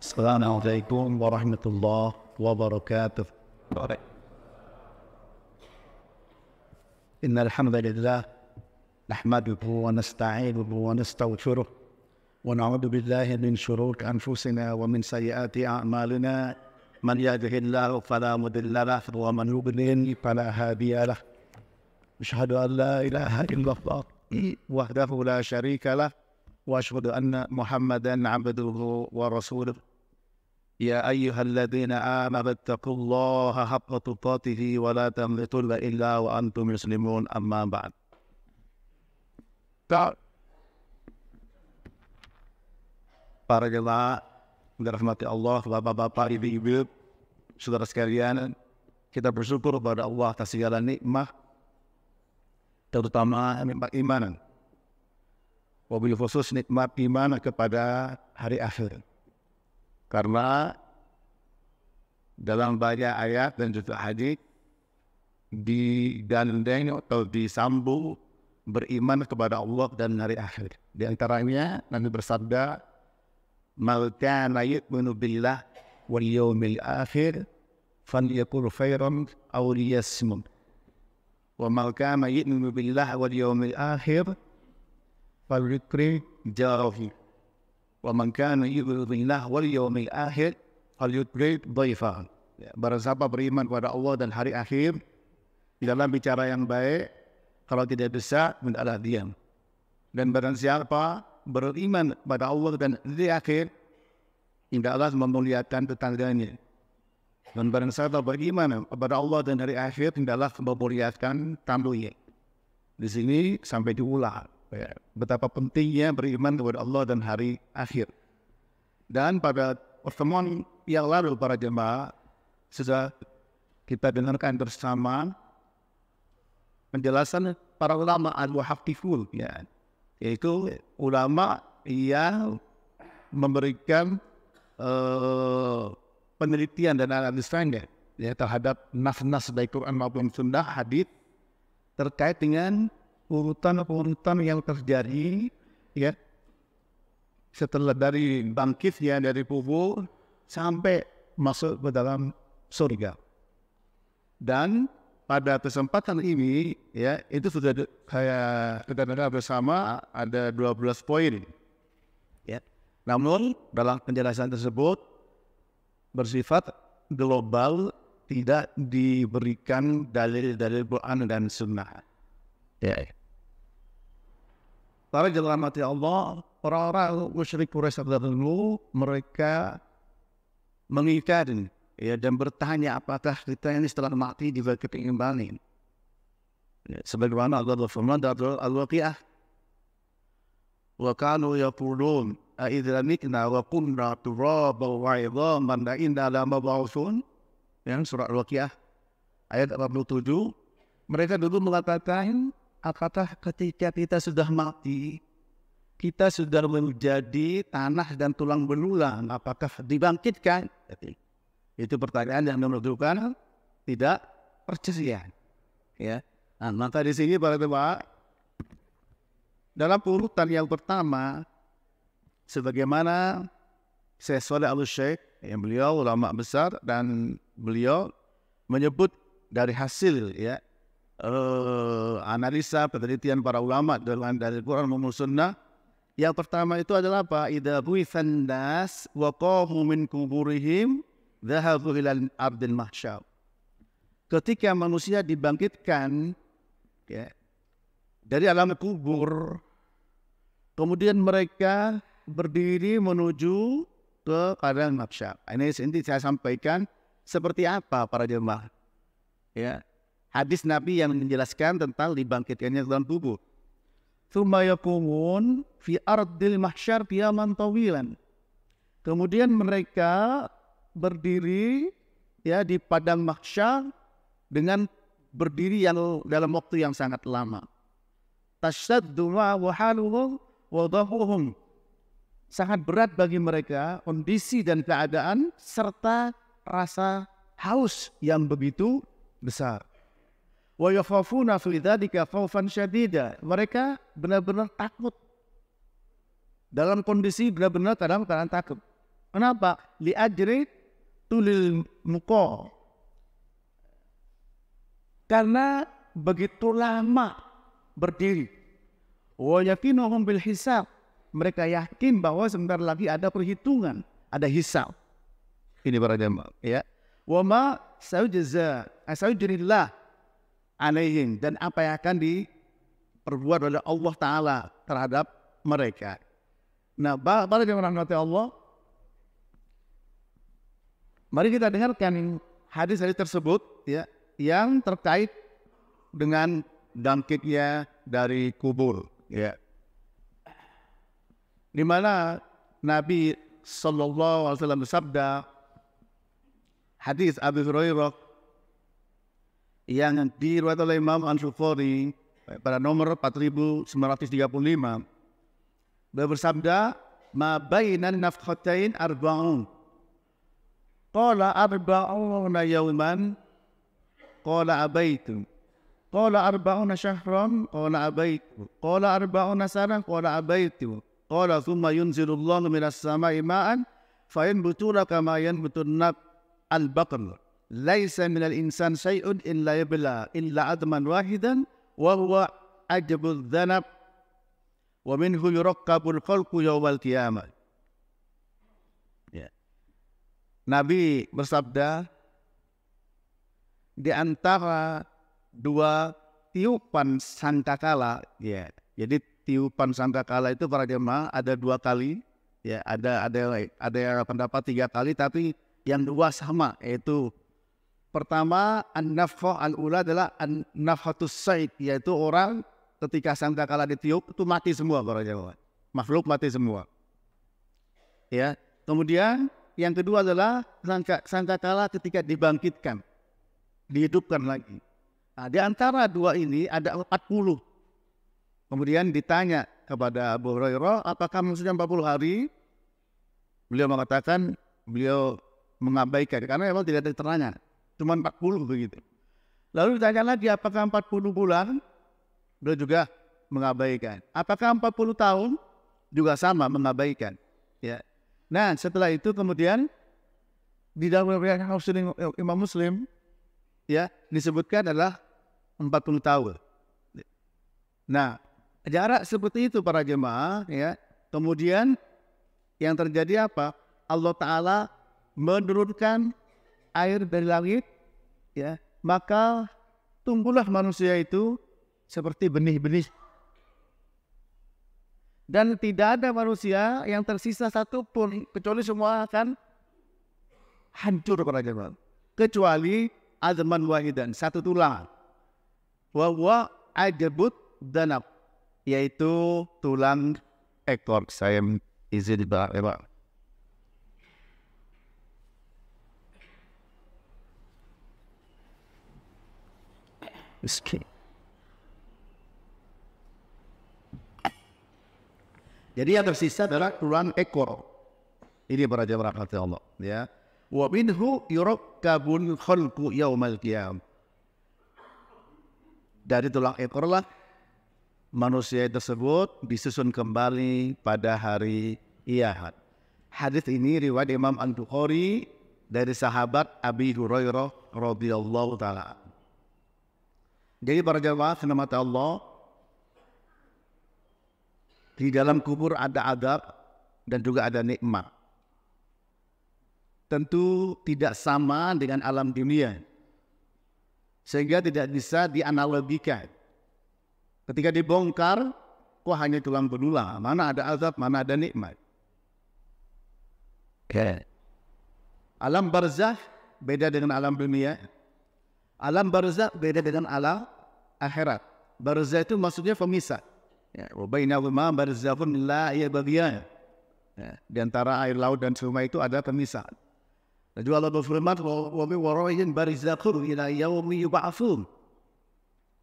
Assalamualaikum warahmatullahi wabarakatuh. Innal hamdalillah nahmaduhu wa nasta'inuhu wa nastaghfiruh wa na'udzu billahi min shururi anfusina wa min sayyiati a'malina. Man yahdihillahu fala mudilla lahu wa man yudlil fala hadiya lahu. Asyhadu an la ilaha illallah wahdahu la syarika lah wa asyhadu anna Muhammadan 'abduhu wa rasuluh. Ya ayyuhalladzina amanu taqullaha haqqa tuqatih wa la tamutunna illa wa antum muslimun, amma ba'd. Para jemaah dirahmati Allah, bapak-bapak, ibu-ibu, saudara sekalian, kita bersyukur kepada Allah atas segala nikmat, terutama nikmat iman. Wabil khusus nikmat iman kepada hari akhir. Karena dalam banyak ayat dan juga hadis digandeng atau disambung beriman kepada Allah dan hari akhir. Di antaranya Nabi bersabda, "Man kana yu'minu billah wal yawmil akhir falyaqul khairan aw liyasmut. Wa man kana yu'minu billah wal yawmil akhir falyukrim jarahu. Wa man kana yu'minu billah wal yawmil akhir falyukrim dhaifahu." Barang siapa beriman kepada Allah dan hari akhir, di dalam bicara yang baik, kalau tidak bisa, hendaklah diam. Dan barang siapa beriman kepada Allah dan hari akhir, hendaklah memuliakan tetangganya. Dan barang siapa beriman kepada Allah dan hari akhir, hendaklah memuliakan tamunya. Di sini sampai diulang betapa pentingnya beriman kepada Allah dan hari akhir. Dan pada pertemuan yang lalu para jemaah sudah kita dengarkan bersama penjelasan para ulama al-muhaqqifun, yaitu ulama yang memberikan penelitian dan analisanya terhadap nas-nas baik Quran maupun Sunnah, hadis terkait dengan urutan-urutan yang terjadi setelah dari bangkitnya dari kubur sampai masuk ke dalam surga. Dan pada kesempatan ini itu sudah kita dengar bersama ada 12 poin. Namun dalam penjelasan tersebut bersifat global, tidak diberikan dalil-dalil Quran dan Sunnah. Para jemaah mati Allah, orang-orang musyrik Quraisy dahulu mereka mengingkari dan bertanya, apakah kita ini setelah mati juga kembali? Sebagaimana Allah berfirman dalam Al-Waqiah, wa kanu yaqulun a idza mitna wa kunna turaban wa 'idhaman a inna lamab'utsun. Surah Al-Waqiah ayat 47. Mereka dulu mengatakan, apakah ketika kita sudah mati, kita sudah menjadi tanah dan tulang belulang, apakah dibangkitkan? Itu pertanyaan yang menunjukkan tidak percaya. Nah, maka di sini para jemaah, dalam urutan yang pertama, sebagaimana Syekh Shalih Al-Syekh, yang beliau ulama besar dan beliau menyebut dari hasil analisa penelitian para ulama dalam dari Quran maupun Sunnah. Yang pertama itu adalah apa? Idza bu'itsan nas wa qamu min kuburihim dhahabu ilal ardil mahsyar. Ketika manusia dibangkitkan dari alam kubur, kemudian mereka berdiri menuju ke padang mahsyar. Ini saya sampaikan seperti apa para jemaah. Hadis Nabi yang menjelaskan tentang dibangkitkannya dalam kubur. Tsumma yaqumun fi ardil mahsyar qiyaman tawilan. Kemudian mereka berdiri di padang mahsyar dengan berdiri yang dalam waktu yang sangat lama. Tashaddu wa haluhum wa dhahuhum. Sangat berat bagi mereka kondisi dan keadaan serta rasa haus yang begitu besar. Wa yakhafuna fi dzalika khaufan syadida. Mereka benar-benar takut. Dalam kondisi benar-benar dalam keadaan takut. Kenapa? Li ajri tulil muqa. Karena begitu lama berdiri. Wa yaqinuhum bil hisab. Mereka yakin bahwa sebentar lagi ada perhitungan, ada hisab. Ini para jemaah, ya. Wa ma saujrillah alaihim, dan apa yang akan diperbuat oleh Allah Ta'ala terhadap mereka. Nah, para jemaah rahmati Allah, mari kita dengarkan hadis-hadis tersebut, ya, yang terkait dengan bangkitnya dari kubur, ya. Di mana Nabi sallallahu alaihi wasallam bersabda, hadis Abu Hurairah yang diriwayatkan oleh Imam An-Bukhari pada nomor 4935, beliau bersabda, ma bainan nafkhatain arba'un. Qala arba'una yawman, qala abaitu. Qala arba'una syahran, qala abaitu. Qala arba'una sanan, qala abaitu. Qala thumma yunzilullahu minas sama'i ma'an fa yanbutuna kama yanbutun al-baql. Laisa minal insan syai'un illa yabla illa adman wahidan wa huwa ajabul dhanab wa minhu yurakkabul khalqu yawmal qiyamah. Ya. Nabi bersabda, di antara dua tiupan sangkakala, ya. Jadi tiupan sangkakala itu para jemaah ada 2 kali, ya, ada yang pendapat 3 kali, tapi yang 2 sama, yaitu pertama an-nafkhah al-ula adalah an-nafhatus said, yaitu orang ketika sangkakala ditiup itu mati semua para jemaah. Makhluk mati semua. Ya. Kemudian yang kedua adalah sangkakala ketika dibangkitkan, dihidupkan lagi. Nah, di antara 2 ini ada 40. Kemudian ditanya kepada Abu Hurairah, apakah maksudnya 40 hari? Beliau mengatakan, beliau mengabaikan, karena memang tidak ada terangnya, cuma 40 begitu. Lalu ditanya lagi, apakah 40 bulan? Beliau juga mengabaikan. Apakah 40 tahun? Juga sama, mengabaikan. Ya. Nah, setelah itu kemudian di dalam riwayat Imam Muslim, ya, disebutkan adalah 40 tahun. Nah, jarak seperti itu para jemaah, ya. Kemudian yang terjadi apa? Allah Ta'ala menurunkan air dari langit, ya, maka tumbuhlah manusia itu seperti benih-benih. Dan tidak ada manusia yang tersisa satupun, kecuali semua akan hancur para jemaah. Kecuali azman wahidan, satu tulang. Wa huwa ajabud danab, yaitu tulang ekor. Saya izin Pak. Jadi yang tersisa adalah tulang ekor. Ini para jemaah rahmati Allah, ya. Wa minhu yurakkabul khalqu yaumal qiyam. Dari tulang ekor lah manusia tersebut disusun kembali pada hari Iyahad. Hadis ini riwayat Imam An-Bukhari dari sahabat Abi Hurairah radhiyallahu taala. Jadi para jemaah rahmati Allah, di dalam kubur ada azab dan juga ada nikmat. Tentu tidak sama dengan alam dunia, sehingga tidak bisa dianalogikan. Ketika dibongkar, kok hanya tulang belulang, mana ada azab, mana ada nikmat. Alam barzakh beda dengan alam dunia. Alam barzakh beda dengan alam akhirat. Barzakh itu maksudnya pemisah. Ya, wa bainahuma barzakhun la yabghiyan. Ya, di antara air laut dan sungai itu ada pemisah. Dan juga Allah berfirman, wa min waraihim barzakhun ila yaumi yub'atsun.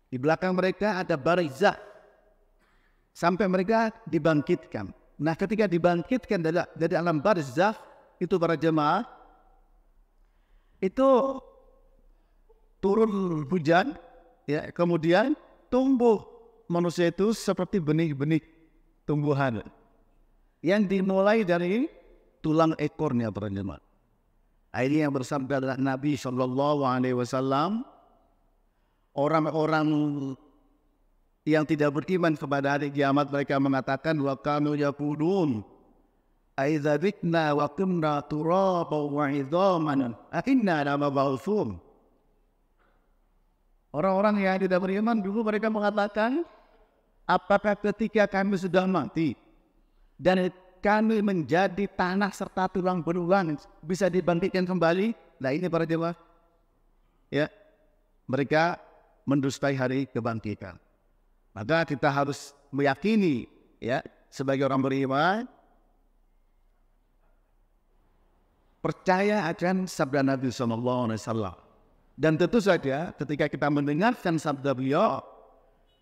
Di belakang mereka ada barzakh sampai mereka dibangkitkan. Nah, ketika dibangkitkan dari alam barzakh itu para jemaah, itu turun hujan, ya, kemudian tumbuh manusia itu seperti benih-benih tumbuhan yang dimulai dari tulang ekornya para jemaah. Ini yang bersabda adalah Nabi SAW, orang-orang yang tidak beriman kepada hari kiamat mereka mengatakan wa kanu yaqulun aiza bitna wa kunna turaban wa idhaman a inna lamab'utsun. Orang-orang yang tidak beriman dulu mereka mengatakan, apakah ketika kami sudah mati dan kami menjadi tanah serta tulang belulang bisa dibangkitkan kembali? Nah ini para jemaah, ya, mereka mendustai hari kebangkitan. Maka kita harus meyakini, ya, sebagai orang beriman, percaya akan sabda Nabi SAW. Dan tentu saja ketika kita mendengarkan sabda beliau,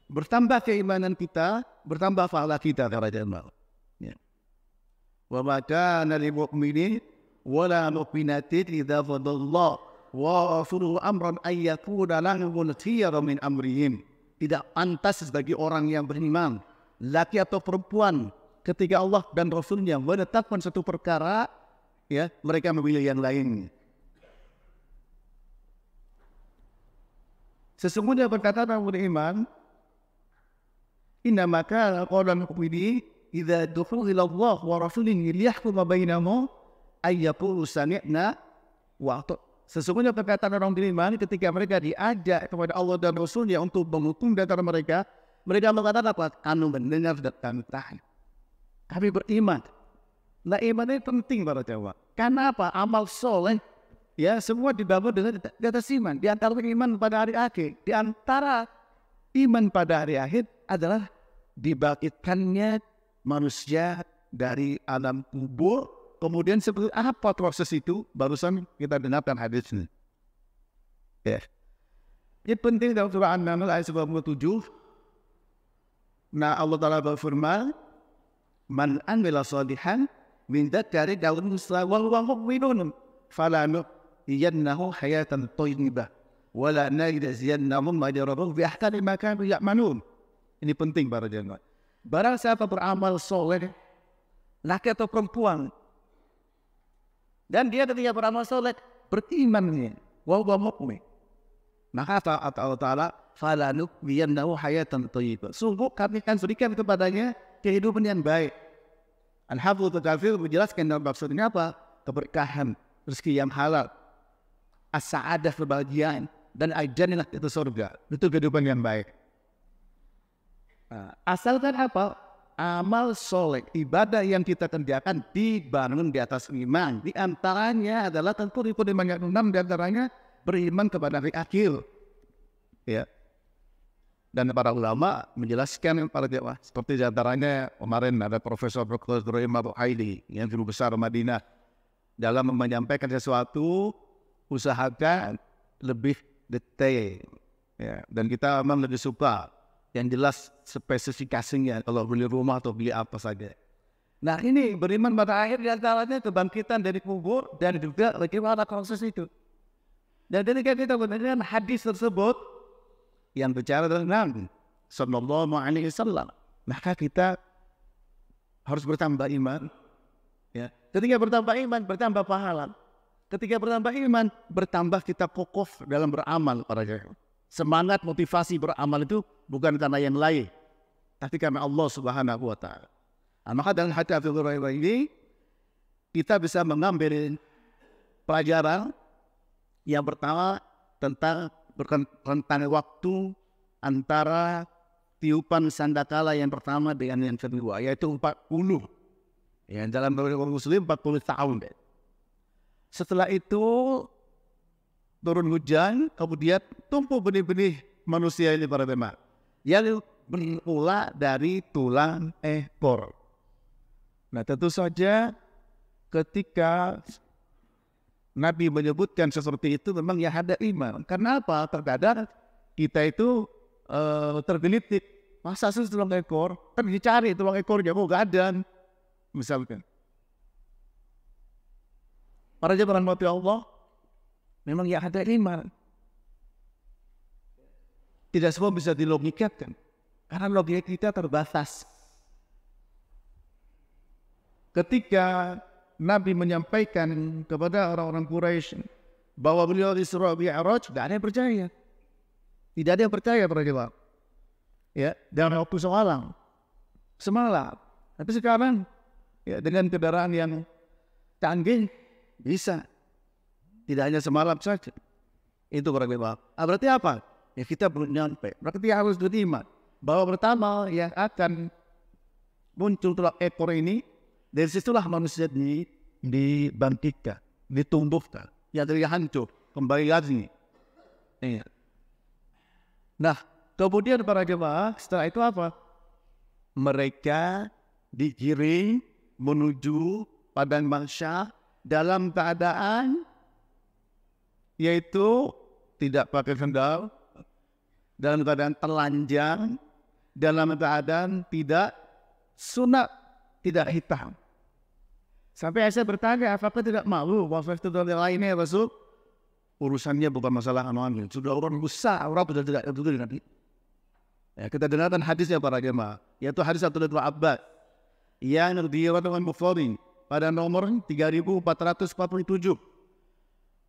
bertambah keimanan kita, bertambah pahala kita para jemaah. Ya. Wa ma kana lil mu'minin wa la mu'minatin idza qadallahu wa rasuluhu amran ay yakuna lahumul khiyara min amrihim. Tidak pantas bagi orang yang beriman, laki atau perempuan, ketika Allah dan Rasulnya menetapkan satu perkara, ya, mereka memilih yang lain. Sesungguhnya berkata orang beriman, inna maka qawlan mu'minin idza du'u ila Allah wa rasulihi liyahkuma bainahum ay yaqulu sami'na wa ata'na. Sesungguhnya perkataan orang beriman ketika mereka diajak kepada Allah dan Rasulnya untuk menghukum di antara mereka, mereka mengatakan apa? Kami mendengar dan kami taat. Kami beriman. Nah, iman ini penting para jemaah. Karena apa? Amal soleh, ya, semua dibangun dengan di atas iman. Di antara iman pada hari akhir, di antara iman pada hari akhir adalah dibangkitkannya manusia dari alam kubur. Kemudian seperti apa proses itu? Barusan kita dengarkan hadisnya. Ya. Ini penting dalam surah An-Naml ayat 97. Nah, Allah Ta'ala berfirman, man amila salihan min dzakarin aw unsa wa huwa mu'minun falanuhyiyannahu hayatan thayyibah wa la najziyannahum ajrahum bi ahsani ma kanu ya'malun. Ini penting para jemaah. Barang siapa beramal soleh, laki atau perempuan, dan dia ketika beramal soleh beriman, wa huwa mu'min, maka Allah Ta'ala falanuhyiyannahu hayatan thayyibah. Sungguh kami akan berikan kepadanya kehidupan yang baik. Al-Hafidz Al-Katsir menjelaskan dalam maksudnya apa? Keberkahan, rezeki yang halal, as-sa'adah, kebahagiaan, dan al-jannah itu surga. Itu kehidupan yang baik. Nah, asalkan apa? Amal soleh, ibadah yang kita kerjakan dibangun di atas iman. Di antaranya adalah tentu rukun iman yang 6, di antaranya beriman kepada hari akhir. Ya. Dan para ulama menjelaskan para jemaah, seperti di antaranya kemarin ada Profesor Dr. Ibrahim Abu Haidi yang guru besar Madinah, dalam menyampaikan sesuatu usahakan lebih detail, ya. Dan kita memang lebih suka yang jelas spesifikasinya, kalau beli rumah atau beli apa saja. Nah, ini beriman pada akhir di antaranya kebangkitan dari kubur dan juga bagaimana proses itu. Dan ketika kita mendengar hadis tersebut yang bicara tentang sallallahu alaihi wasallam, maka kita harus bertambah iman. Ya. Ketika bertambah iman, bertambah pahala. Ketika bertambah iman, bertambah kita kokoh dalam beramal para jemaah. Semangat motivasi beramal itu bukan karena yang lain, tapi karena Allah Subhanahu wa Ta'ala. Nah, maka dalam hadis ini kita bisa mengambil pelajaran yang pertama tentang rentang waktu antara tiupan sandakala yang pertama dengan yang kedua, yaitu 40. Ya, dalam beberapa Muslim 40 tahun. Setelah itu turun hujan, kemudian tumbuh benih-benih manusia ini para jemaah, yang bermula dari tulang ekor. Nah, tentu saja ketika Nabi menyebutkan seperti itu memang ya ada iman. Karena apa? Terkadang kita itu tergelitik, masa sih tulang ekor? Kan dicari tulang ekornya, kok gak ada, misalkan. Para jemaah mati Allah, memang ya ada iman. Tidak semua bisa dilogikakan, karena logika kita terbatas. Ketika Nabi menyampaikan kepada orang-orang Quraisy bahwa beliau Isra Mi'raj, tidak ada yang percaya. Tidak ada yang percaya para jemaah. Ya, dalam waktu semalam. Tapi sekarang ya, dengan kendaraan yang canggih bisa. Tidak hanya semalam saja. Itu para jemaah. Berarti apa? Ya kita belum nyampe. Berarti harus beriman bahwa pertama yang akan muncul tulak ekor ini, dari situlah manusia dibangkitkan, ditumbuhkan, yang dari hancur kembali lagi. Iya. Nah, kemudian para jemaah setelah itu apa? Mereka digiring menuju padang mahsyar dalam keadaan yaitu tidak pakai sandal, dalam keadaan telanjang, dalam keadaan tidak sunat, tidak hitam. Sampai Aisyah bertanya, apakah tidak malu? Waktu itu dari lainnya Rasul, urusannya bukan masalah anuan, sudah orang besar, orang sudah tidak itu nanti. Ya, kita dengarkan hadisnya para jemaah, yaitu hadis Abdullah Abbas yang diriwayatkan Bukhari pada nomor 3447.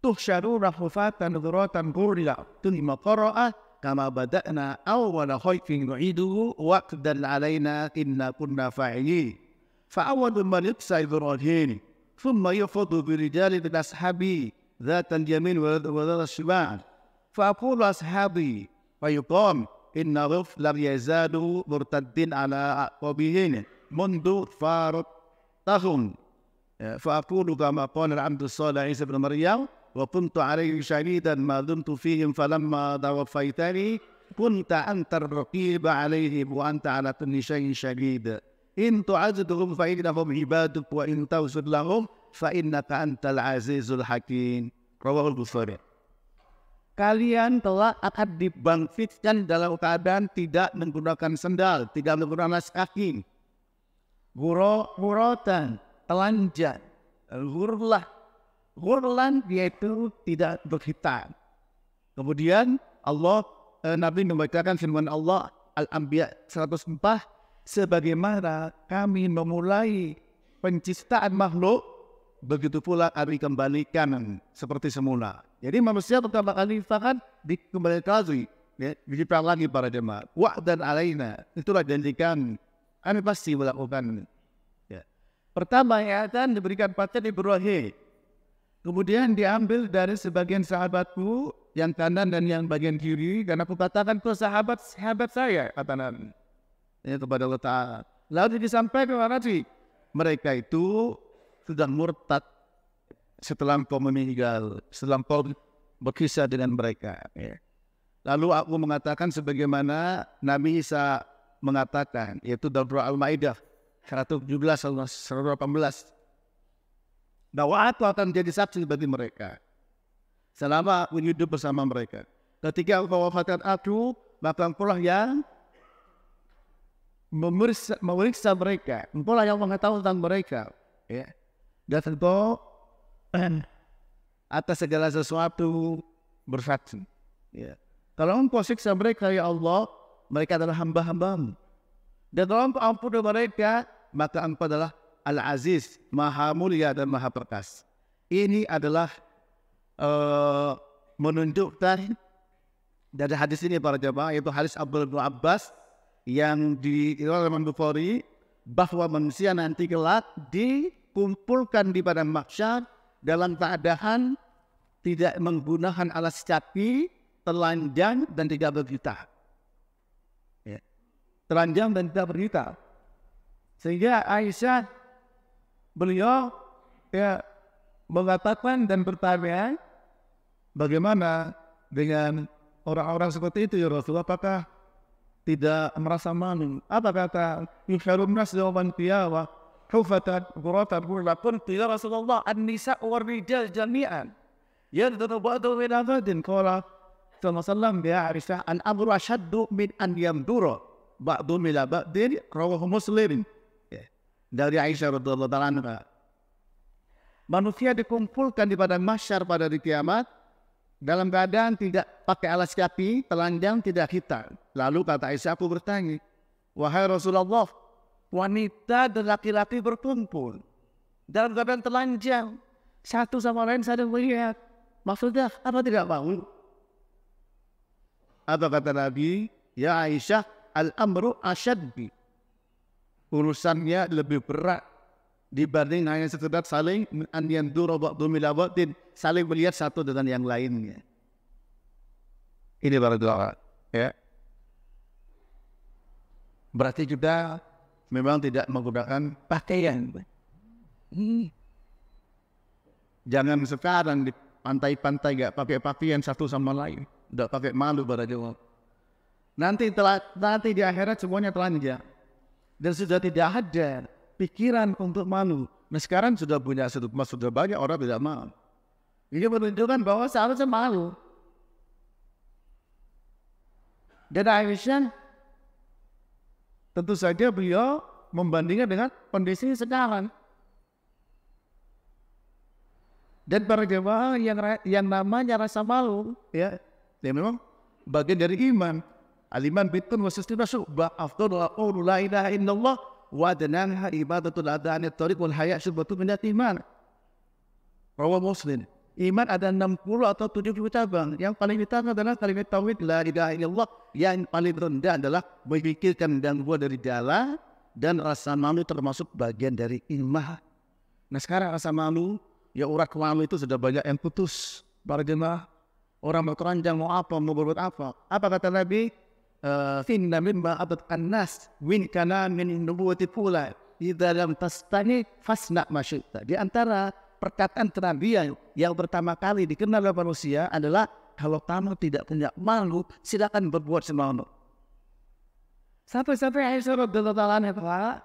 Tuhsyaruna hufatan dzuratan ghurla thumma qara'a kama bada'na awwala khalqin nu'iduhu wa'dan 'alaina inna kunna fa'ilin fa awwalu man yuksa Ibrahim thumma yafadu bi rijali min ashabi dhata al-yamin wa dhata al-shimal fa aqulu ashabi fa yuqam inna lam yazadu murtaddin 'ala aqabihim mundu farat tahun fa aqulu kama qala al-'abdu salih Isa ibn Maryam وكنت عليه شهيدا ما دمت فيهم فلما توفيتني كنت أنت الرقيب عليهم وأنت على كل شيء شهيد إن تعذبهم فإنهم عبادك وإن تغفر لهم فإنك أنت العزيز الحكيم رواه البخاري. Kalian telah akan dibangkitkan dalam keadaan tidak menggunakan sandal, tidak menggunakan alas kaki, guratan, telanjang, Ghurlan yaitu tidak berhitam. Kemudian Nabi membacakan firman Allah Al-Anbiya 104, sebagaimana kami memulai penciptaan makhluk, begitu pula kami kembalikan seperti semula. Jadi manusia pertama kali akan dikembalikan lagi, ya, diciptakan lagi para jemaah. Wa'dan alaina, itulah janjikan, kami pasti melakukan. Ya. Pertama yang akan diberikan pacar Ibrahim. Kemudian diambil dari sebagian sahabatku yang kanan dan yang bagian kiri, karena aku katakan ke sahabat saya, kata Nabi kepada Allah Ta'ala. Lalu disampaikan kepada Nabi, mereka itu sudah murtad setelah engkau meninggal, setelah engkau berkisah dengan mereka. Lalu aku mengatakan sebagaimana Nabi Isa mengatakan, yaitu dalam surah Al-Maidah 117-118. Bahwa aku akan menjadi saksi bagi mereka selama aku hidup bersama mereka. Ketika engkau wafatkan aku, maka engkau lah yang memeriksa mereka, engkau lah yang mengetahui tentang mereka, ya. Dan engkau atas segala sesuatu bersaksi, ya. Kalau engkau siksa mereka, ya Allah, mereka adalah hamba-hambamu. Dan kalau engkau ampuni mereka, maka engkau adalah Al-Aziz, Maha Mulia dan Maha Perkasa. Ini adalah menunjukkan dari hadis ini para jemaah, yaitu hadis Abdullah Abbas yang diriwayatkan Imam Bukhari, bahwa manusia nanti kelak dikumpulkan di padang mahsyar dalam keadaan tidak menggunakan alas kaki, telanjang dan tidak berhitam. Ya. Telanjang dan tidak berhitam. Sehingga Aisyah beliau ya mengatakan dan bertanya, bagaimana dengan orang-orang seperti itu ya Rasulullah, apakah tidak merasa malu? Apa kata yusharun nas yawman qiyamah hufatan ghuratan ghurla, qultu ya Rasulullah an-nisa war rijal jami'an yadhuru ba'du min abadin, qala sallallahu alaihi wasallam ya Aisyah an amru ashaddu min an yamdura ba'du min ba'din, rawahu Muslim. Dari Aisyah radhiyallahu ta'ala, manusia dikumpulkan di padang mahsyar pada hari kiamat dalam keadaan tidak pakai alas kaki, telanjang, tidak hitam. Lalu kata Aisyah, aku bertanya, wahai Rasulullah, wanita dan laki-laki berkumpul dalam keadaan telanjang, satu sama lain saling melihat. Maksudnya apa tidak mau? Apa kata Nabi? Ya Aisyah, al-amru asyaddi. Urusannya lebih berat dibanding hanya sekedar saling an yandura ba'dhum ila ba'din, saling melihat satu dengan yang lainnya. Ini para doa, ya. Berarti kita memang tidak menggunakan pakaian. Jangan sekarang di pantai-pantai gak pakai pakaian satu sama lain, udah pakai malu pada jawab. Nanti di akhirat semuanya telanjang dan sudah tidak ada pikiran untuk malu. Nah sekarang sudah punya sudah banyak orang tidak malu. Ini menunjukkan bahwa seharusnya malu. Dan Aisyah tentu saja beliau membandingkan dengan kondisi sekarang. Dan para jemaah yang namanya rasa malu, ya memang bagian dari iman. Al-iman bitun wa sistina syu'bah afdal wa qawlu la ilaha illallah wa adnaha ibadatul adhani at-tariq wal haya' syu'batun minat iman. Rawah Muslim. Iman ada 60 atau 70 cabang. Yang paling utama adalah kalimat tauhid la ilaha illallah. Yang paling rendah adalah memikirkan gangguan dari dalam, dan rasa malu termasuk bagian dari iman. Nah sekarang rasa malu, ya urat malu itu sudah banyak yang putus. Para jemaah, orang mau keranjang mau apa, mau berbuat apa. Apa kata Nabi? Finna mimma abatkan nas min kana min nubuwati pula idza lam tastani fasna ma syi'ta. Di antara perkataan kenabian yang pertama kali dikenal oleh manusia adalah kalau kamu tidak punya malu, silakan berbuat semau. Sampai Aisyah radhiyallahu anha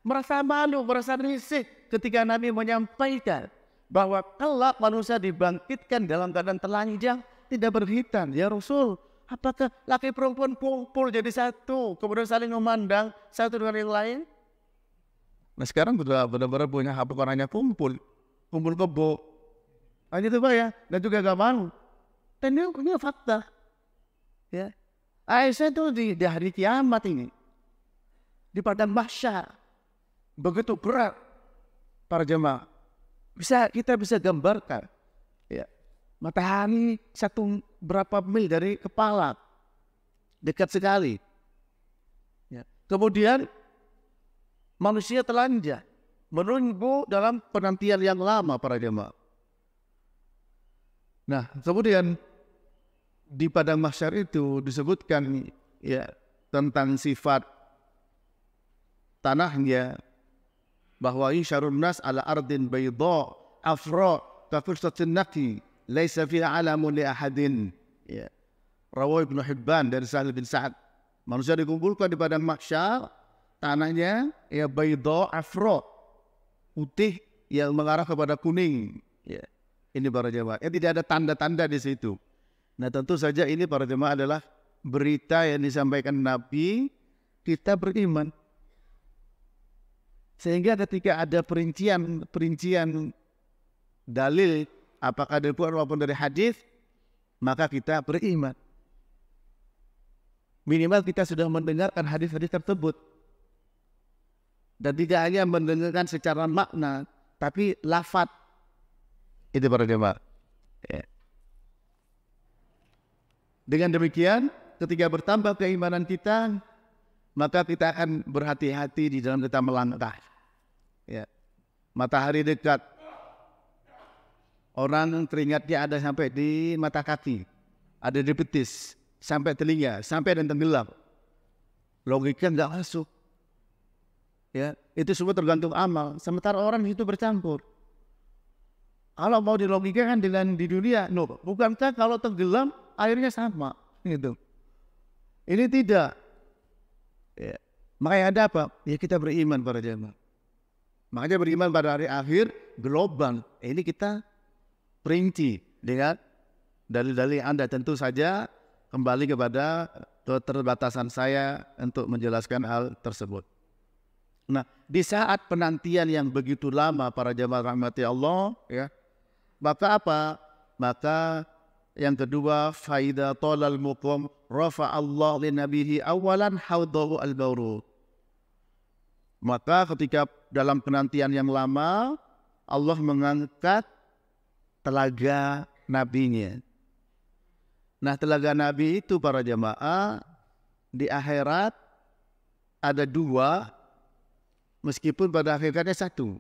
merasa malu, merasa risih ketika Nabi menyampaikan bahwa kelak manusia dibangkitkan dalam keadaan telanjang, tidak berhitan. Ya Rasul, apakah laki perempuan kumpul jadi satu, kemudian saling memandang satu dengan yang lain? Nah sekarang benar-benar punya apa orangnya kumpul kebo. Hanya itu Pak ya, dan juga gak malu. Dan ini fakta. Ya. Aisyah itu di hari kiamat ini, di padang mahsyar, begitu berat para jemaah. Kita bisa gambarkan. Ya. Matahari berapa mil dari kepala, dekat sekali. Ya. Kemudian manusia telanjang menunggu dalam penantian yang lama para jemaah. Nah, kemudian di padang mahsyar itu disebutkan ya tentang sifat tanahnya, bahwa isyarun nas ala ardin bayda afra kafirsatin naqi laisa fiha alamun li ahadin. Ya. Rawah Ibnu Hibban dari Sahal bin Sa'ad. Manusia dikumpulkan di padang mahsyar, tanahnya ya bayda afra, putih yang mengarah kepada kuning. Ya. Ini para jemaah. Tidak ada tanda-tanda di situ. Nah tentu saja ini para jemaah adalah berita yang disampaikan Nabi, kita beriman. Sehingga ketika ada perincian dalil, apakah dari Quran maupun dari hadis, maka kita beriman. Minimal kita sudah mendengarkan hadis-hadis tersebut. Dan tidak hanya mendengarkan secara makna, tapi lafaz. Itu para jemaah. Ya. Dengan demikian, ketika bertambah keimanan kita, maka kita akan berhati-hati di dalam kita melangkah. Ya. Matahari dekat, orang keringatnya ada sampai di mata kaki, ada di betis, sampai telinga, sampai dan tenggelam. Logika nggak masuk. Ya, itu semua tergantung amal. Sementara orang itu bercampur. Kalau mau dilogikakan dengan di dunia, bukankah kalau tenggelam airnya sama? Gitu. Ini tidak. Ya. Makanya ada apa? Ya kita beriman para jemaah. Makanya beriman pada hari akhir global. Ini kita perinci dengan dalil-dalil yang Anda. Tentu saja kembali kepada keterbatasan saya untuk menjelaskan hal tersebut. Nah, di saat penantian yang begitu lama para jemaah rahmati Allah, ya, maka apa? Maka yang kedua, faida talal muqam rafa Allah li nabihi awalan haudahu al-bawru. Maka ketika dalam penantian yang lama, Allah mengangkat telaga nabinya. Nah, telaga nabi itu para jamaah di akhirat ada dua, meskipun pada hakikatnya satu.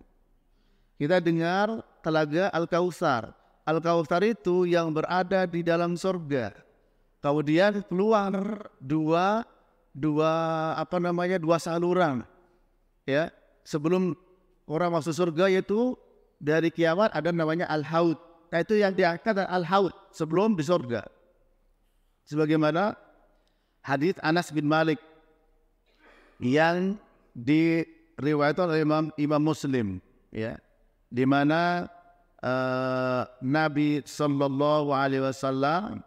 Kita dengar telaga Al-Kautsar. Al-Kautsar itu yang berada di dalam surga. Kemudian keluar dua saluran. Ya, sebelum orang masuk surga, yaitu dari kiamat ada namanya Al-Haud. Nah, itu yang diangkat Al-Haud sebelum di surga. Sebagaimana hadis Anas bin Malik yang diriwayatkan oleh Imam Muslim, ya, di mana Nabi Sallallahu Alaihi Wasallam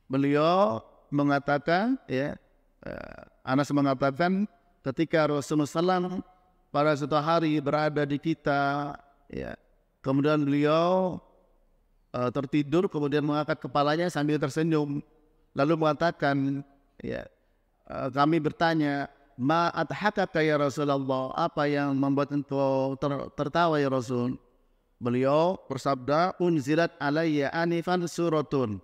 beliau mengatakan, ya, Anas mengatakan ketika Rasulullah SAW pada suatu hari berada di kita, ya, kemudian beliau tertidur, kemudian mengangkat kepalanya sambil tersenyum, lalu mengatakan, ya, kami bertanya, ma adhakaka ya Rasulullah, apa yang membuat engkau tertawa ya Rasul? Beliau bersabda, unzilat alayya anifan suratun,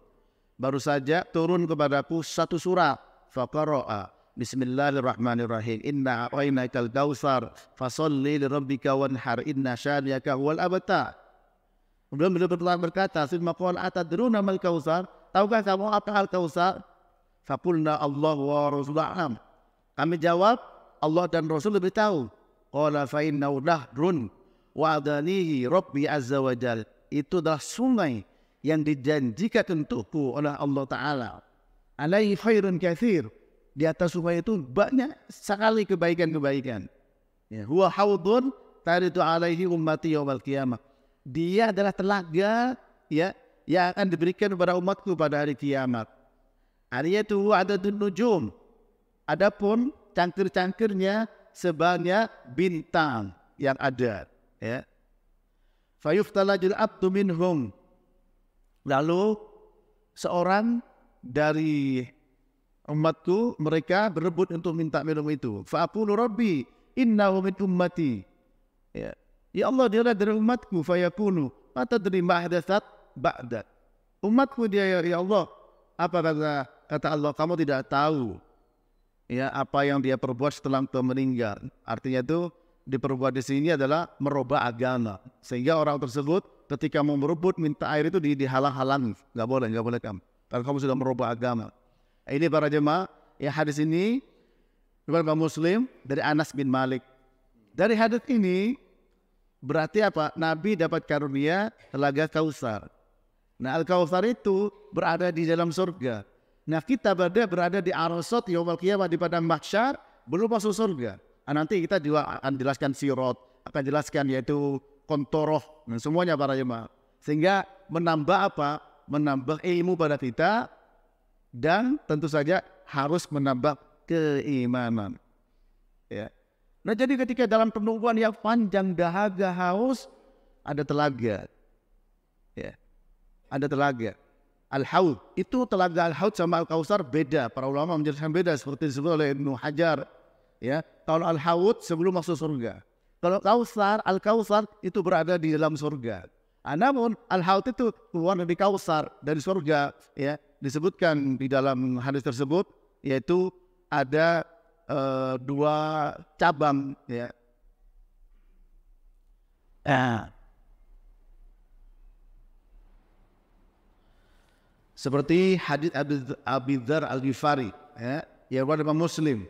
baru saja turun kepadaku satu surat, faqara'a bismillahirrahmanirrahim, inna a'tainakal kautsar fasalli lirabbika wanhar inna syani'aka huwal abtar. Kemudian beliau berkata, "Summa qala atadruna mal kautsar?" Tahukah kamu apa al-kautsar? Faqulna Allah wa rasuluhu. Kami jawab, Allah dan Rasul lebih tahu. Qala fa innahu nahrun wa adanihi rabbi azza wa jal. Itu adalah sungai yang dijanjikan untukku oleh Allah Ta'ala. Alaihi khairun katsir. Di atas sungai itu banyak sekali kebaikan-kebaikan. Ya, huwa haudun taridu alaihi ummati yaumal qiyamah. Dia adalah telaga, ya, yang akan diberikan kepada umatku pada hari kiamat. Ariyatuhu adadun nujum. Adapun cangkir-cangkirnya sebanyak bintang yang ada, ya. Fayuftalajul abdu minhum. Lalu seorang dari umatku, mereka berebut untuk minta minum itu. Fa'aqulu rabbi innahu min ummati. Ya. Ya Allah, dia adalah dari umatku. Fayaqulu atadri ma ahdatsat ba'da. Umatku dia, ya Allah. Apa kata Allah, kamu tidak tahu, ya, apa yang dia perbuat setelah engkau meninggal. Artinya itu diperbuat di sini adalah merubah agama, sehingga orang tersebut ketika mau berebut minta air itu dihalang-halangi. Nggak boleh kamu, kalau kamu sudah merubah agama. Ini para jemaah, ya, hadis ini riwayat Muslim dari Anas bin Malik. Dari hadis ini berarti apa? Nabi dapat karunia telaga Kautsar. Nah, Al-Kautsar itu berada di dalam surga. Nah, kita berada di Arasat yaumul qiyamah, di padang mahsyar, belum masuk surga. Nah, nanti kita juga akan jelaskan sirat, akan jelaskan yaitu kontoroh, dan semuanya para jemaah. Sehingga menambah apa? Menambah ilmu pada kita, dan tentu saja harus menambah keimanan. Ya. Nah, jadi ketika dalam penungguan yang panjang, dahaga, haus, ada telaga. Ya. Ada telaga. Al-Haud, itu telaga Al-Haud sama Al-Kautsar beda. Para ulama menjelaskan beda, seperti disebut oleh Ibnu Hajar. Ya, kalau Al-Haud sebelum masuk surga. Kalau Al-Kautsar itu berada di dalam surga. Namun Al-Haud itu keluar dari Kautsar, dari surga. Ya, disebutkan di dalam hadis tersebut, yaitu ada dua cabang. Ya. Seperti hadis Abi Dzar Al-Ghifari, ya, yang riwayat Imam Muslim.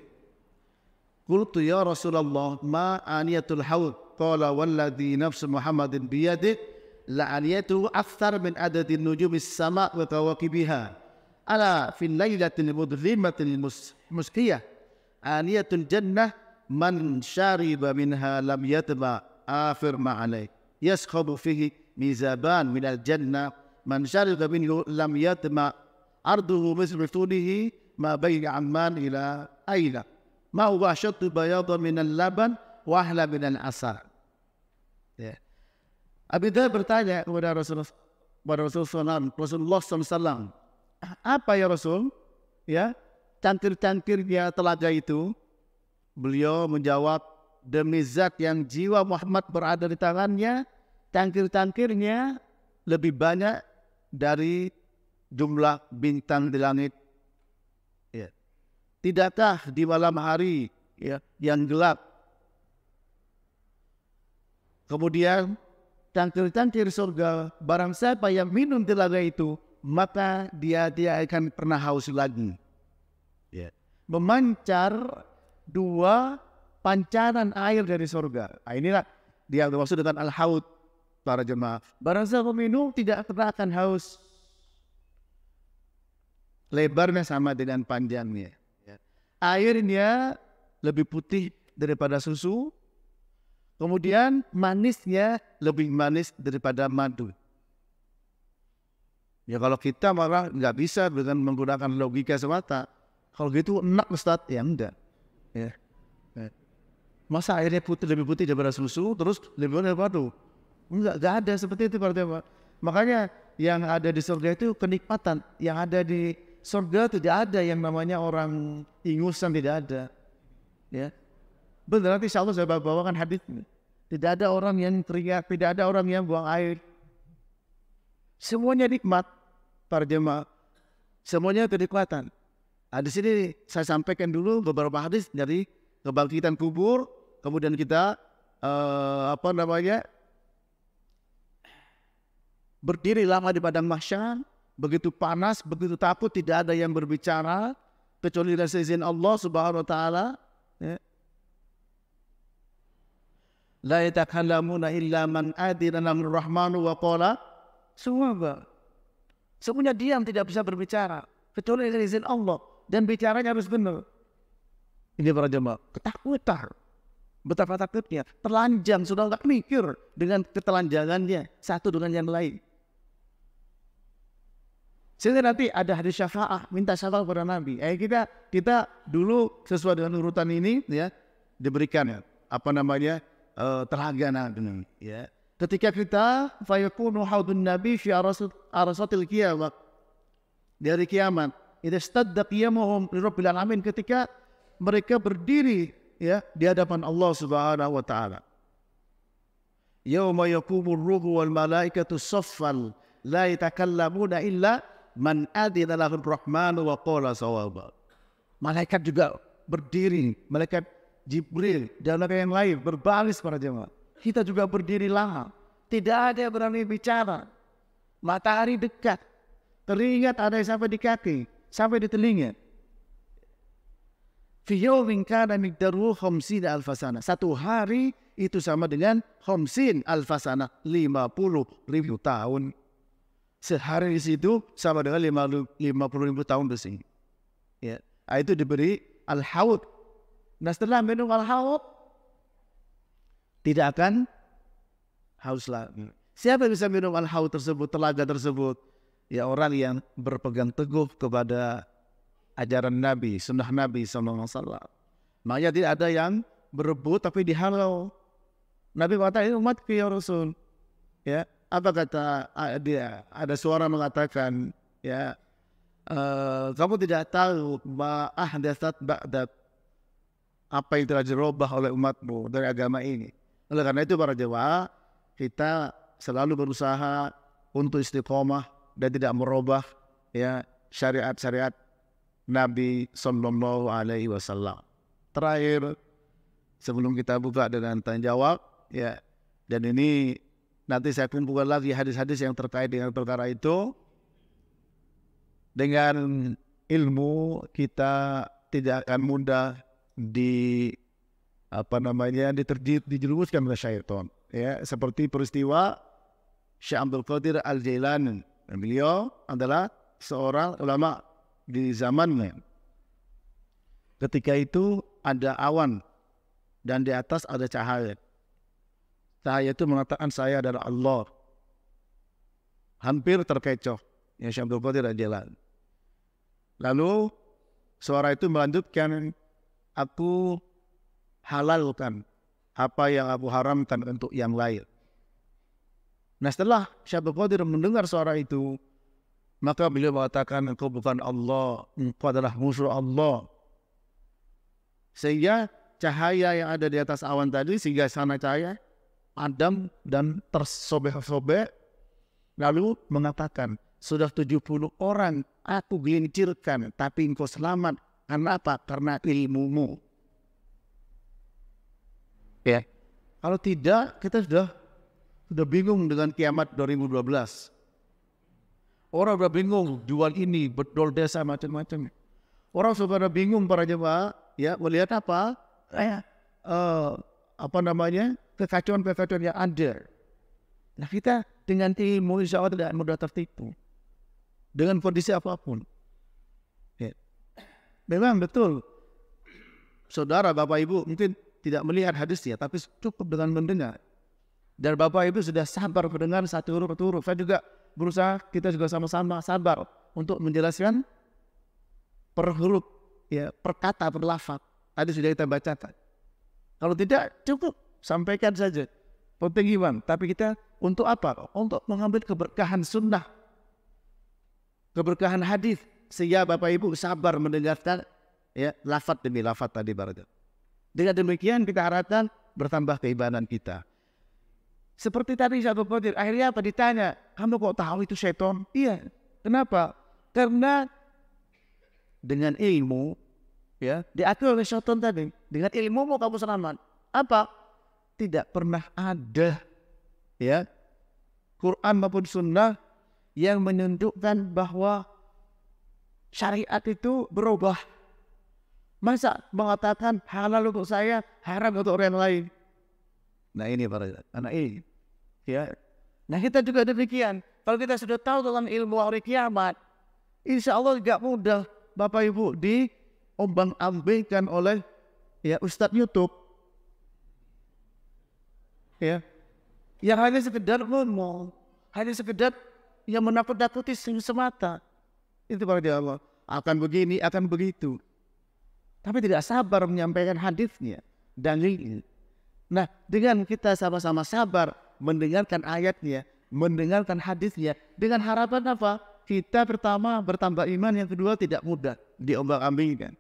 Qultu ya Rasulullah, ma aniyatul haud? Qala walladhi nafsu Muhammadin biyadih, la aniyatuhu akthar min adadin nujumis sama' wa kawakibiha. Ala fil laylatil mudhlimatil muskiyah aniyatul jannah man syariba minha lam yatba afir ma'alai yaskhabu fihi mizaban minal jannah man syariba minhu lam yatma arduhu mislu tulihi ma baina amman ila aina ma huwa syattu bayadan minal laban wa ahla minal asar. Ya. Abi Dzar bertanya kepada Rasulullah SAW, apa ya Rasul? Ya, cangkir-cangkirnya telaga itu. Beliau menjawab, demi zat yang jiwa Muhammad berada di tangannya, Tangkir-tangkirnya lebih banyak dari jumlah bintang di langit. Ya. Tidakkah di malam hari yang gelap, kemudian tangkir-tangkir surga, barang siapa yang minum telaga itu, maka dia akan pernah haus lagi. Ya. Memancar 2 pancaran air dari surga. Nah, inilah dia maksud dengan al-haud, para jemaah. Barang siapa minum tidak pernah akan haus. Lebarnya sama dengan panjangnya. Ya. Airnya lebih putih daripada susu. Kemudian manisnya lebih manis daripada madu. Ya kalau kita malah nggak bisa dengan menggunakan logika semata. Kalau gitu enak Ustaz, ya enggak. Ya. Masa airnya lebih putih daripada susu, terus lebih banyak madu? Enggak ada seperti itu. Makanya yang ada di surga itu kenikmatan. Yang ada di surga tidak ada yang namanya orang ingusan, tidak ada. Ya. Benar, nanti insya Allah saya bawakan hadis. Tidak ada orang yang teriak, tidak ada orang yang buang air. Semuanya nikmat, para jemaah. Semuanya kenikmatan. Nah, di sini saya sampaikan dulu beberapa hadis dari kebangkitan kubur, kemudian kita berdiri lama di padang mahsyar, begitu panas, begitu takut, tidak ada yang berbicara kecuali dengan izin Allah Subhanahu wa taala. Ya. La yatakallamuna illa man adina lahu rahmanu wa qala sawaba. Semuanya diam, tidak bisa berbicara kecuali dengan izin Allah, dan bicaranya harus benar. Ini para jemaah, ketakutan, betapa takutnya, terlanjang, sudah nggak mikir dengan ketelanjangannya satu dengan yang lain. Sehingga nanti ada hadis syafaat, minta syafaat kepada Nabi. Kita dulu sesuai dengan urutan ini, ya, diberikan telaga Nabi. Ya. Ketika kita fayakunu haudun Nabi fi arasatil qiyamah, dari kiamat, idza stadda qiyamuhum li rabbil alamin, ketika mereka berdiri, ya, di hadapan Allah Subhanahu wa taala. Yauma yaqumur ruhu wal malaikatu saffan la yatakallamuna illa man adina lahu rahmanu wa qala sawaba. Malaikat juga berdiri, malaikat Jibril dan malaikat yang lain berbaris para jemaah. Kita juga berdiri lama, tidak ada yang berani bicara. Matahari dekat, teringat ada yang sampai di kaki, sampai di telinga. Fi yawmin kana miqdaruhu 50 alfasana. Satu hari itu sama dengan 50 alfasana, 50.000 tahun. Sehari di situ sama dengan 50.000 tahun di sini. Ya. Itu diberi al-haud. Nah setelah minum al-haud, tidak akan haus lagi. Siapa yang bisa minum al-haud tersebut, telaga tersebut? Ya orang yang berpegang teguh kepada ajaran Nabi, sunnah Nabi SAW. Makanya tidak ada yang berebut tapi dihalau. Nabi mengatakan, umatku ya Rasul. Ya, apa kata dia? Ada suara mengatakan, ya, kamu tidak tahu ahdatsat ba'dak, apa yang telah dirubah oleh umatmu dari agama ini. Oleh karena itu para jemaah, kita selalu berusaha untuk istiqomah dan tidak merubah, ya, syariat-syariat Nabi Sallallahu Alaihi Wasallam. Terakhir, sebelum kita buka dengan tanya jawab, ya, dan ini nanti saya kumpulkan lagi hadis-hadis yang terkait dengan perkara itu. Dengan ilmu kita tidak akan mudah dijerumuskan oleh syaitan. Ya, seperti peristiwa Syekh Abdul Qadir Al-Jailani. Beliau adalah seorang ulama di zamannya. Ketika itu ada awan dan di atas ada cahaya. Cahaya itu mengatakan saya adalah Allah. Hampir terkecoh, ya, Syekh Abdul Qadir Al-Jailani. Lalu suara itu melanjutkan, aku halalkan apa yang aku haramkan untuk yang lain. Nah setelah Syekh Abdul Qadir mendengar suara itu, maka beliau mengatakan, engkau bukan Allah, engkau adalah musuh Allah. Sehingga cahaya yang ada di atas awan tadi, sehingga sana cahaya, Adam dan tersobek-sobek, lalu mengatakan, sudah 70 orang aku gelincirkan, tapi engkau selamat. Karena apa? Karena ilmumu. Ya, kalau tidak, kita sudah bingung dengan kiamat 2012. Orang sudah bingung, jual ini, bedol desa, macam-macam. Orang sudah bingung para jemaah, ya, melihat apa? Kekacauan-kekacauan yang ada. Nah, kita dengan ilmu insya Allah tidak mudah tertipu. Dengan kondisi apapun. Ya. Memang betul. Saudara, Bapak Ibu mungkin tidak melihat hadisnya, tapi cukup dengan mendengar. Dan Bapak Ibu sudah sabar mendengar satu huruf. Saya juga berusaha, kita juga sama-sama sabar untuk menjelaskan per huruf, ya, per kata, per lafaz. Tadi sudah kita bacakan. Kalau tidak, cukup sampaikan saja. Penting iman. Tapi kita untuk apa? Untuk mengambil keberkahan sunnah, keberkahan hadis. Sehingga Bapak Ibu sabar mendengarkan, ya, lafaz demi lafaz tadi barangkali. Dengan demikian kita harapkan bertambah keimanan kita. Seperti tadi Syaikhul Qadir, akhirnya apa ditanya, kamu kok tahu itu setan? Iya. Kenapa? Karena dengan ilmu, ya, diatur oleh setan tadi. Dengan ilmu kamu selamat. Apa? Tidak pernah ada, ya, Quran maupun Sunnah yang menunjukkan bahwa syariat itu berubah. Masa mengatakan halal untuk saya, haram untuk orang lain? Nah ini para anak ini, ya. Nah kita juga demikian. Kalau kita sudah tahu tentang ilmu hari kiamat, insya Allah tidak mudah Bapak Ibu diombang-ambingkan oleh, ya, Ustadz YouTube, ya, yang hanya sekedar ngomong, hanya sekedar yang menakut-nakuti semata. Itu para Allah akan begini, akan begitu, tapi tidak sabar menyampaikan hadisnya, dalilnya. Nah, dengan kita sama-sama sabar mendengarkan ayatnya, mendengarkan hadisnya, dengan harapan apa? Kita pertama bertambah iman, yang kedua tidak mudah diombang-ambingkan.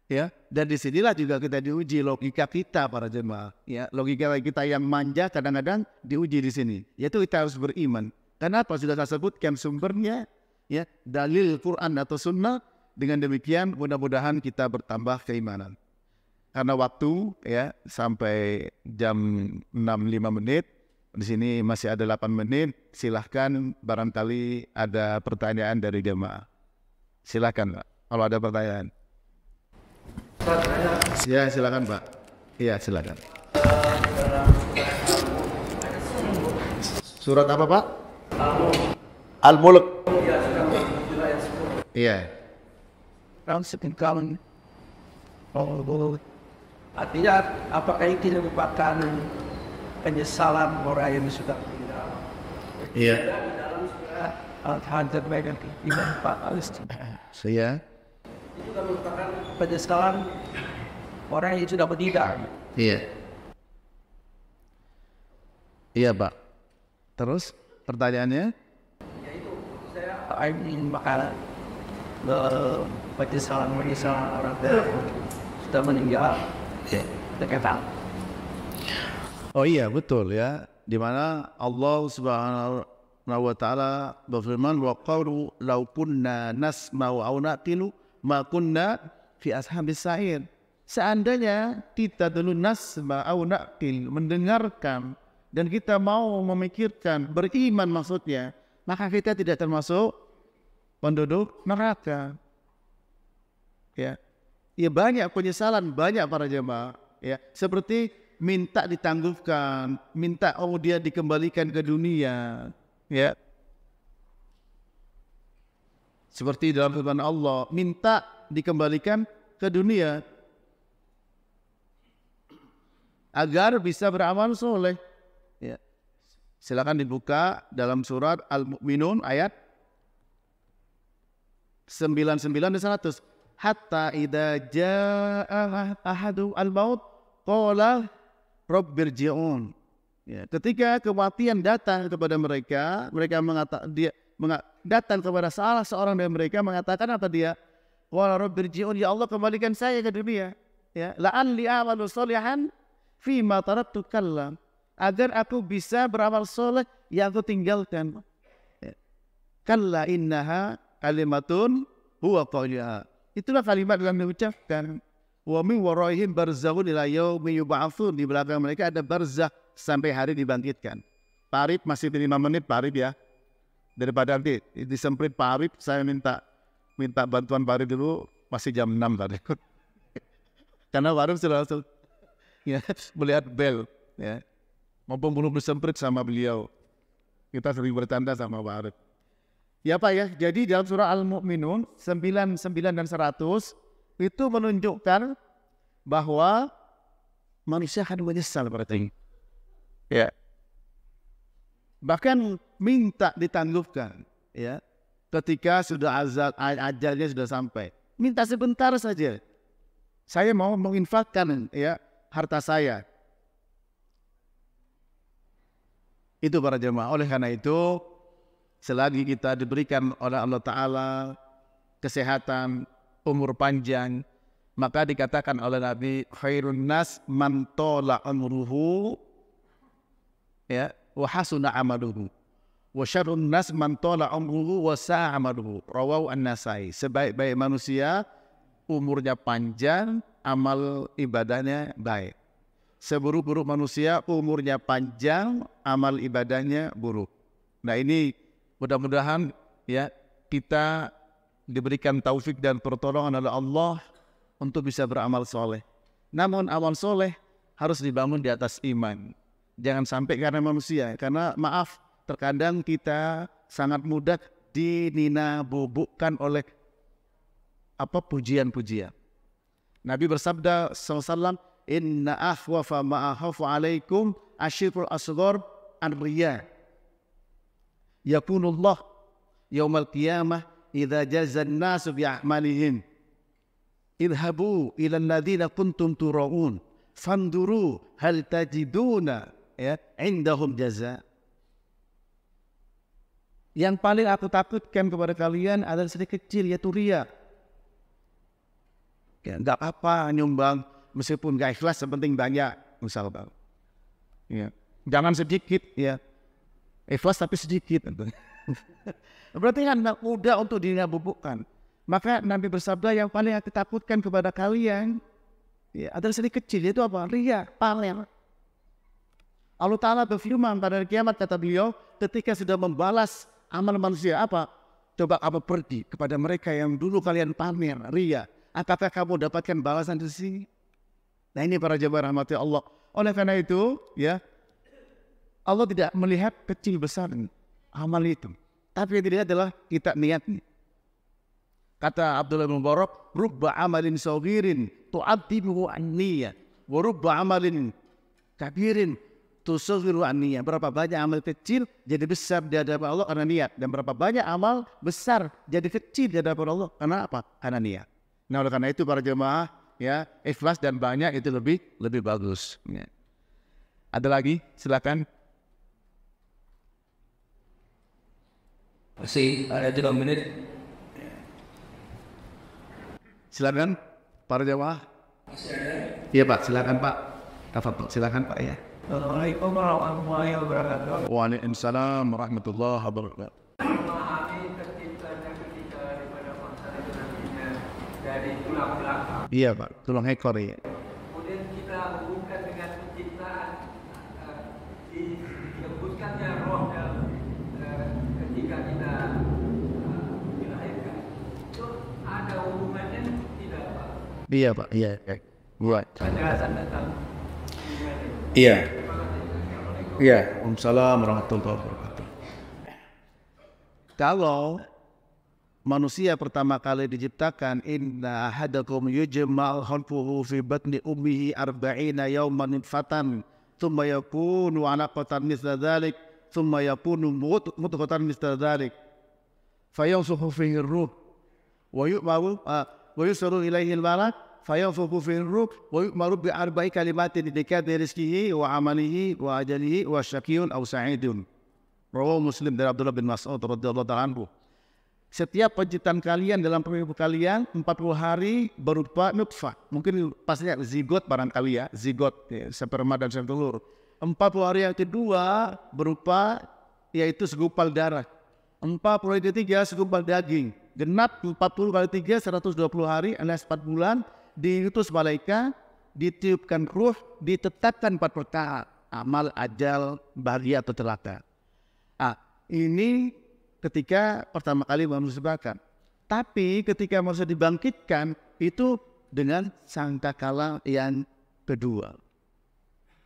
Ya, dan disinilah juga kita diuji logika kita para jemaah. Ya, logika kita yang manja kadang-kadang diuji di sini. Yaitu kita harus beriman. Kenapa? Sudah saya sebutkan sumbernya, ya, dalil Quran atau Sunnah. Dengan demikian mudah-mudahan kita bertambah keimanan. Karena waktu, ya, sampai jam 6.05. Di sini masih ada 8 menit. Silahkan barangkali ada pertanyaan dari jemaah. Silahkan Pak, kalau ada pertanyaan. Ya, silakan Pak. Iya, silakan. Surat apa Pak? Al-Mulk. Iya. Artinya apakah ini merupakan penyesalan orang yang sudah meninggal? Iya. Di dalam surat Al-Hajj mereka Imam Pak Saya. itu kan merupakan penyesalan orang yang sudah meninggal. Iya. Iya Pak. Terus pertanyaannya? Yaitu saya ingin makanan penyesalan orang yang sudah meninggal. Iya. Terkata. Oh iya betul ya, di mana Allah Subhanahu wa taala berfirman wa qalu law kunna nasma'u aw naqilu ma kunna fi ashabis sa'ir. Seandainya kita dulu nasma' aw naqil, mendengarkan, dan kita mau memikirkan, beriman maksudnya, maka kita tidak termasuk penduduk neraka. Ya. Ya banyak penyesalan, banyak para jemaah, ya, seperti minta ditangguhkan, minta dia dikembalikan ke dunia, ya. Seperti dalam firman Allah, minta dikembalikan ke dunia agar bisa beramal soleh. Ya. Silakan dibuka dalam surat Al-Mu'minun ayat 99 dan 100. Hatta idza jaa ahadu al-maut qala rabbirji'un. Ya, ketika kematian datang kepada mereka, datang kepada salah seorang dari mereka mengatakan apa dia? Qala rabbirji'un, ya Allah kembalikan saya ke dunia. Ya, la'alli a'malu sholihan fi ma taraktu kallam. agar aku bisa beramal soleh yang aku tinggalkan. Kalla innaha kalimatun huwa qailuha. Itulah kalimat yang diucapkan. Wa min waraihim barzakhun ila yaumi yub'atsun. Di belakang mereka ada barzakh sampai hari dibangkitkan. Pak Arif masih 5 menit Pak Arif ya. Daripada nanti disemprit Pak Arif, saya minta bantuan Pak Arif dulu, masih jam 6 tadi. Karena Pak Arif sudah langsung ya, melihat bel ya. Maupun belum disemprit sama beliau. Kita sering bertanda sama Pak Arif. Ya Pak ya, jadi dalam surah Al-Mu'minun 99 dan 100 itu menunjukkan bahwa manusia akan menyesal berarti. Ya. Bahkan minta ditangguhkan ya. Ketika sudah ajalnya sudah sampai. Minta sebentar saja. Saya mau menginfakkan ya harta saya. Itu para jemaah. Oleh karena itu, selagi kita diberikan oleh Allah Ta'ala kesehatan, umur panjang, maka dikatakan oleh Nabi, khairun nas man tola umruhu ya, wa hasuna amaluhu, wa syarrun nas man tola umruhu wa sa'a amaluhu. Rawahu An-Nasai. Sebaik-baik manusia umurnya panjang, amal ibadahnya baik. Seburuk-buruk manusia umurnya panjang, amal ibadahnya buruk. Nah ini mudah-mudahan ya kita diberikan taufik dan pertolongan oleh Allah untuk bisa beramal soleh. Namun amal soleh harus dibangun di atas iman. Jangan sampai karena manusia. Karena maaf, terkadang kita sangat mudah dinina-bubukkan oleh pujian-pujian. Nabi bersabda SAW, inna akhwafa ma'akhafu alaikum asyirul asghar an-riya. Yakunullah yaumal qiyamah idza jazan nasu bi'amalihim idhabu ila alladhina kuntum turaun fanduru hal tajiduna ya indahum jaza. Yang paling aku takutkan kepada kalian adalah sedikit kecil, yaitu riya. Ya, enggak apa nyumbang meskipun enggak ikhlas, yang penting banyak misalnya. Ya, jangan sedikit ya. Ikhlas tapi sedikit. Berarti kan mudah untuk dinabubukkan. Maka Nabi bersabda yang paling aku takutkan kepada kalian ya, adalah sedikit kecil, yaitu apa? Riya, pamer. Allah Ta'ala berfirman pada hari kiamat, kata beliau, ketika sudah membalas amal manusia apa? Coba kamu pergi kepada mereka yang dulu kalian pamer, riya. Apakah kamu dapatkan balasan di sini? Nah ini para jemaah rahmati Allah. Oleh karena itu ya, Allah tidak melihat kecil besar amal itu. Tapi yang dilihat adalah kita niatnya. Kata Abdullah bin Mubarak, rubba amalin saghirin tu'addibuhu an-niyah, wa rubba amalin kabirin tusaghiru an-niyah. Berapa banyak amal kecil jadi besar di hadapan Allah karena niat, dan berapa banyak amal besar jadi kecil di hadapan Allah karena apa? Karena niat. Nah oleh karena itu para jemaah ya, ikhlas dan banyak itu lebih bagus. Ya. Ada lagi? Silakan. Masih ada 3 menit. Silakan para jemaah. Masih ada. Iya Pak, silakan Pak. Tafadhol, silakan Pak ya. Assalamualaikum warahmatullahi wabarakatuh. Waalaikumsalam warahmatullahi wabarakatuh. Memahami terciptanya ketika daripada masalah itu nantinya dari tulang belakang. Iya Pak, tulang ekor ya. Kemudian kita hubungkan dengan penciptaan, dilembutkannya roh dalam ketika kita dilahirkan. Itu ada hubungannya tidak Pak? Iya Pak, iya. Right. Penjelasan tentang Iya. Iya. Waalaikumsalam warahmatullahi wabarakatuh. Kalau manusia pertama kali diciptakan, inna ahadakum yujma'u khalquhu fi batni ummihi 40 yawman nutfatan thumma yakunu 'alaqatan mithla dhalik thumma yakunu mudghatan mithla dhalik fayanfukhu fihi ar-ruh wa yu'maru wa yusru ilayhi al-malak fayanfukhu fihi ar-ruh wa yu'maru bi 4 kalimatin likadri rizqihi wa 'amalihi wa ajalihi wa syaqiyyun aw sa'idun. Rawahu Muslim dari Abdullah bin Mas'ud radhiyallahu ta'ala anhu. Setiap penciptaan kalian dalam perut kalian 40 hari berupa nutfah. Mungkin pastinya zigot barangkali ya, zigot ya, sperma dan sel telur. 40 hari yang kedua berupa yaitu segumpal darah. 40 hari ketiga segumpal daging. Genap 40 kali 3 120 hari alias 4 bulan, diutus malaikat, ditiupkan ruh, ditetapkan 4 perkara, amal, ajal, bahagia atau celaka. Ini ketika pertama kali manusia dibangkitkan. Tapi ketika manusia dibangkitkan itu dengan sangkakala yang kedua.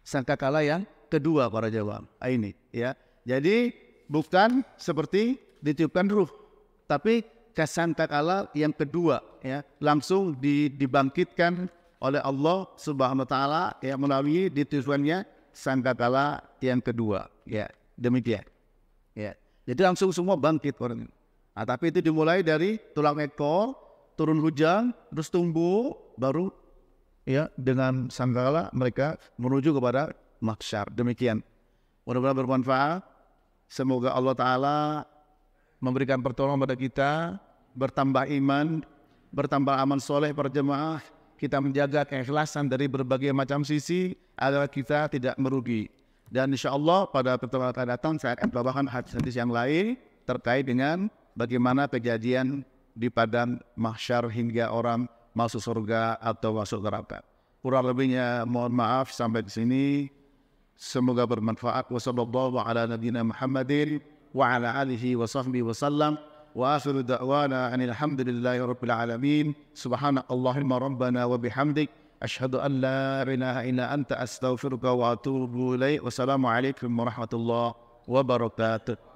Sangkakala yang kedua para jawab. Ini ya. Jadi bukan seperti ditiupkan ruh, tapi sangkakala yang kedua ya, langsung dibangkitkan oleh Allah Subhanahu wa taala ya, melalui ditiupkannya sangkakala yang kedua ya. Demikian. Ya. Jadi langsung semua bangkit orang ini. Tapi itu dimulai dari tulang ekor, turun hujan, terus tumbuh, baru ya dengan sangkakala mereka menuju kepada mahsyar. Demikian. Mudah-mudahan bermanfaat. Semoga Allah Ta'ala memberikan pertolongan pada kita, bertambah iman, bertambah amal soleh para jemaah, kita menjaga keikhlasan dari berbagai macam sisi agar kita tidak merugi. Dan insya Allah pada pertemuan akan datang saya akan bawakan hadis-hadis yang lain terkait dengan bagaimana kejadian di padang mahsyar hingga orang masuk surga atau masuk neraka. Kurang lebihnya mohon maaf sampai di sini. Semoga bermanfaat. Wassallallahu ala nabiyyina Muhammadin wa ala alihi wa sahbihi wa sallam. Wa akhiru da'wana anil hamdulillahi rabbil alamin. Subhanakallahumma rabbana wa bihamdik. Asyhadu an la ilaha illa anta astaghfiruka wa atubu ilaik. Wassalamu alaikum warahmatullahi wabarakatuh.